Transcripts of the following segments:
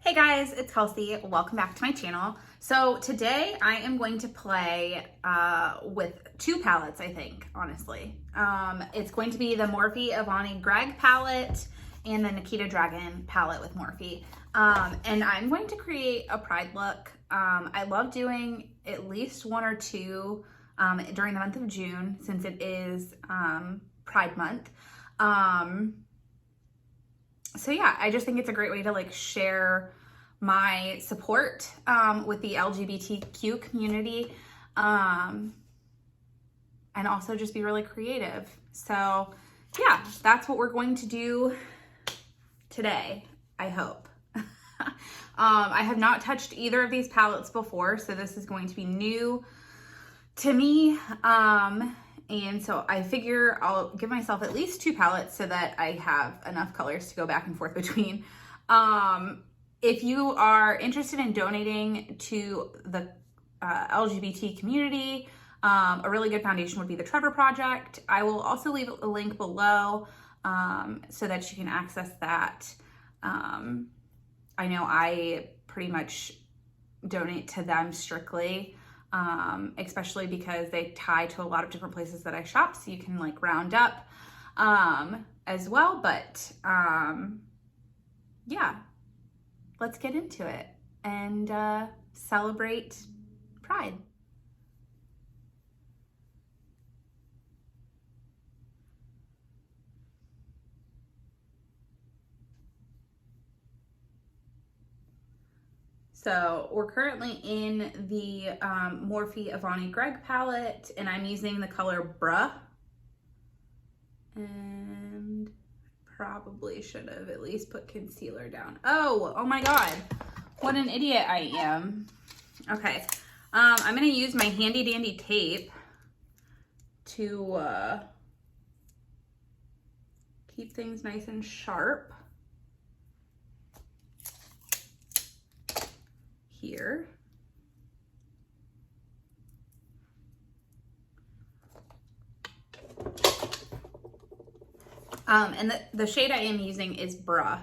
Hey guys, it's Kelsey. Welcome back to my channel. So today I am going to play with two palettes, I think, honestly. It's going to be the Morphe Avani Greg palette and the Nikita Dragon palette with Morphe. And I'm going to create a pride look. I love doing at least one or two during the month of June since it is Pride Month. So yeah, I just think it's a great way to like share my support with the LGBTQ community and also just be really creative. So yeah, that's what we're going to do today, I hope. I have not touched either of these palettes before, so this is going to be new to me. And so I figure I'll give myself at least two palettes so that I have enough colors to go back and forth between. If you are interested in donating to the LGBT community, a really good foundation would be the Trevor Project. I will also leave a link below so that you can access that. I know I pretty much donate to them strictly. Especially because they tie to a lot of different places that I shop, so you can like round up as well. But yeah, let's get into it and celebrate Pride. So we're currently in the Morphe Avani Greg palette, and I'm using the color Bruh. And probably should have at least put concealer down. Oh my God, what an idiot I am. Okay, I'm gonna use my handy dandy tape to keep things nice and sharp. Here. And the shade I am using is Bruh,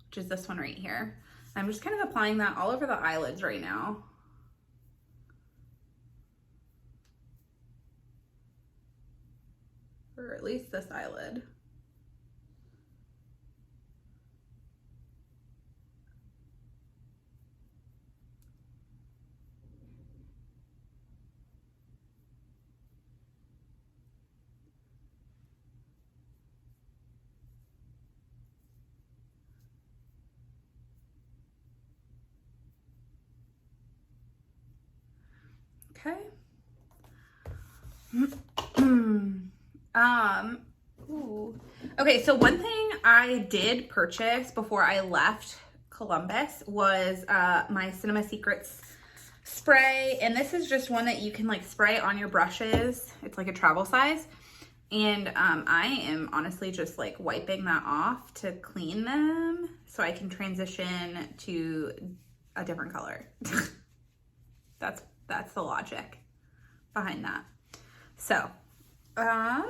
which is this one right here. I'm just kind of applying that all over the eyelids right now. Or at least this eyelid. Okay. Ooh. Okay, so one thing I did purchase before I left Columbus was my Cinema Secrets spray, and this is just one that you can like spray on your brushes. It's like a travel size, and I am honestly just like wiping that off to clean them so I can transition to a different color. That's the logic behind that. So, okay.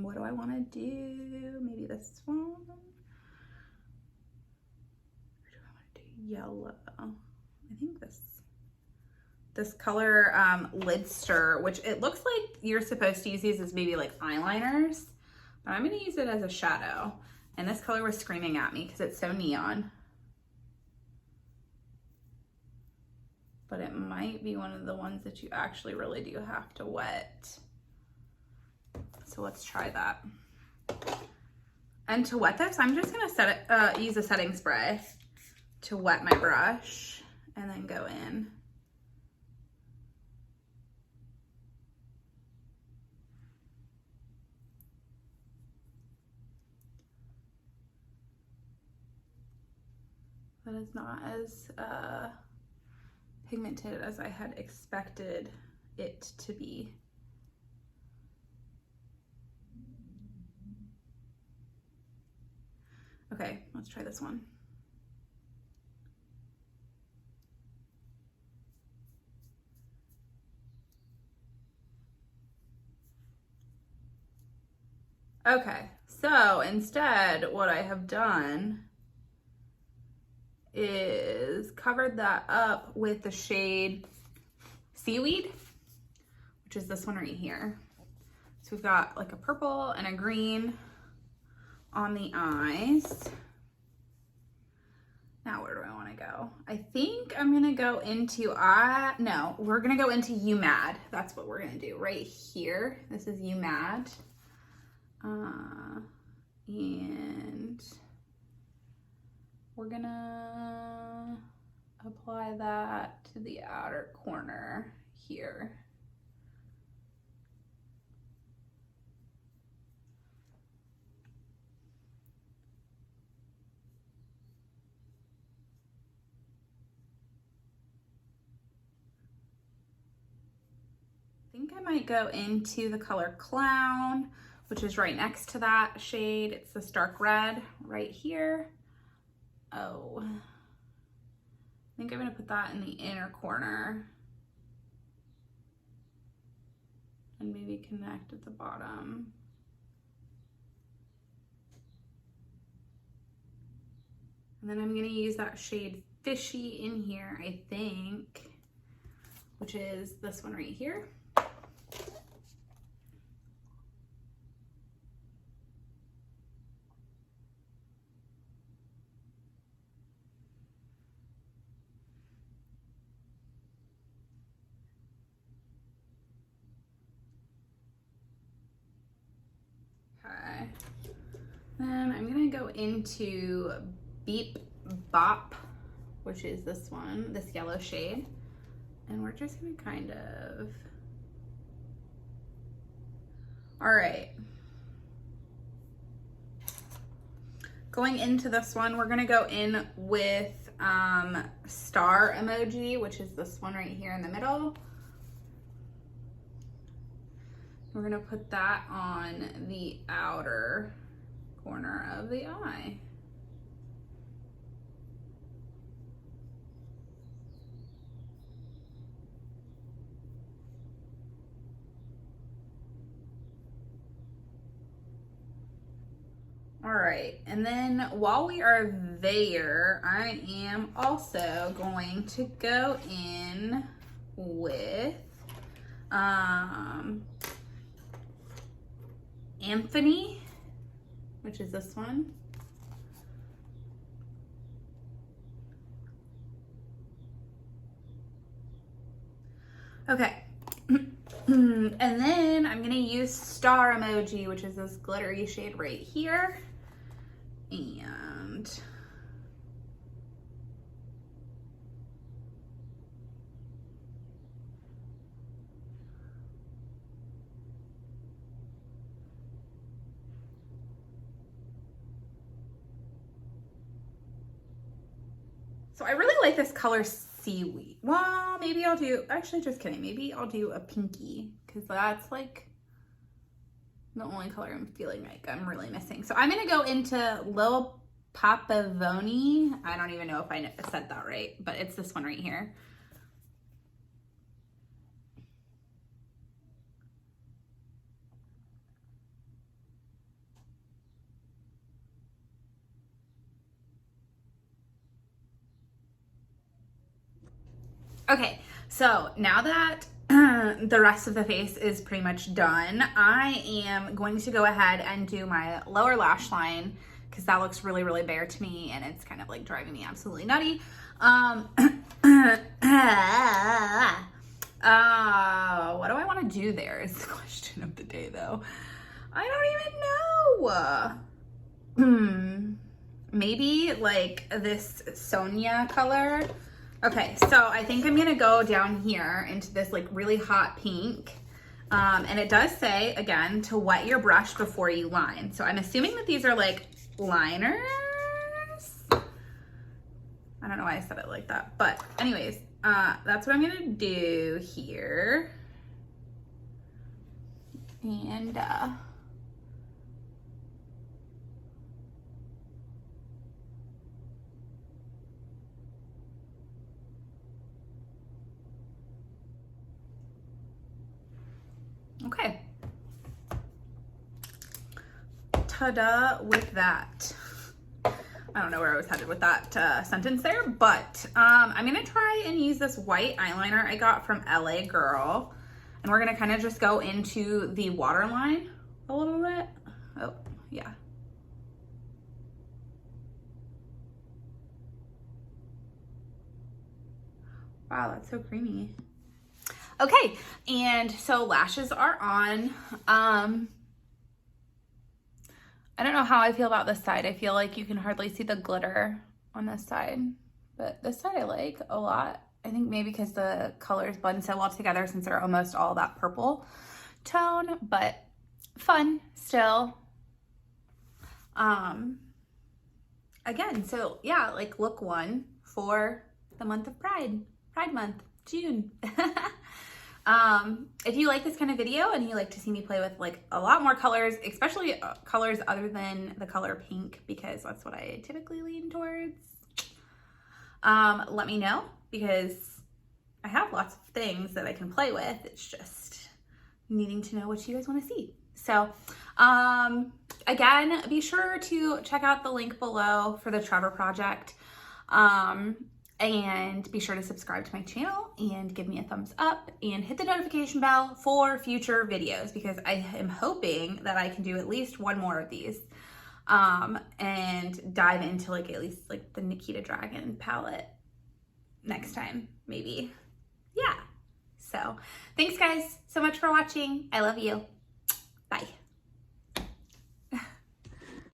What do I want to do? Maybe this one. Or do I want to do yellow? I think this color, Lid Stir, which it looks like you're supposed to use these as maybe like eyeliners. But I'm going to use it as a shadow. And this color was screaming at me because it's so neon. But it might be one of the ones that you actually really do have to wet. So let's try that. And to wet this, I'm just going to use a setting spray to wet my brush and then go in. That is not as pigmented as I had expected it to be. Okay, let's try this one. Okay, so instead what I have done is covered that up with the shade Seaweed, which is this one right here. So we've got like a purple and a green on the eyes. Now where do I want to go? I think I'm gonna go into, no, we're gonna go into You Mad. That's what we're gonna do right here. This is You Mad. And we're gonna apply that to the outer corner here. I think I might go into the color Clown, which is right next to that shade. It's the Stark Red right here. Oh, I think I'm gonna put that in the inner corner and maybe connect at the bottom. And then I'm gonna use that shade Fishy in here, I think, which is this one right here. Okay, then I'm gonna go into Beep Bop, which is this one, this yellow shade. And we're just gonna kind of, all right. Going into this one, we're gonna go in with star emoji, which is this one right here in the middle. We're gonna put that on the outer corner of the eye. All right, and then while we are there, I am also going to go in with Anthony, which is this one. Okay. And then I'm gonna use star emoji, which is this glittery shade right here. And so I really like this color Seaweed. Well, maybe I'll do, actually just kidding, maybe I'll do a pinky, because that's like the only color I'm feeling like I'm really missing. So I'm gonna go into Lil Papavoni. I don't even know if I said that right, but it's this one right here. Okay, so now that the rest of the face is pretty much done, I am going to go ahead and do my lower lash line because that looks really, really bare to me and it's kind of like driving me absolutely nutty. What do I want to do there is the question of the day though. I don't even know. Maybe like this Sonia color. Okay, so I think I'm gonna go down here into this like really hot pink. And it does say, again, to wet your brush before you line. So I'm assuming that these are like liners. I don't know why I said it like that, but anyways, that's what I'm gonna do here. And okay. ta-da with that. I don't know where I was headed with that sentence there, but I'm gonna try and use this white eyeliner I got from LA Girl, and we're gonna kind of just go into the waterline a little bit. Oh, yeah. Wow, that's so creamy. Okay, and so lashes are on. I don't know how I feel about this side. I feel like you can hardly see the glitter on this side, but this side I like a lot. I think maybe because the colors blend so well together since they're almost all that purple tone, but fun still. Again, so yeah, like look one for the month of Pride Month, June. If you like this kind of video and you like to see me play with like a lot more colors, especially colors other than the color pink, because that's what I typically lean towards, let me know, because I have lots of things that I can play with. It's just needing to know what you guys want to see. So, again, be sure to check out the link below for the Trevor project. And be sure to subscribe to my channel and give me a thumbs up and hit the notification bell for future videos, because I am hoping that I can do at least one more of these and dive into like at least like the Nikita Dragon palette next time, maybe. Yeah. So thanks guys so much for watching. I love you. Bye.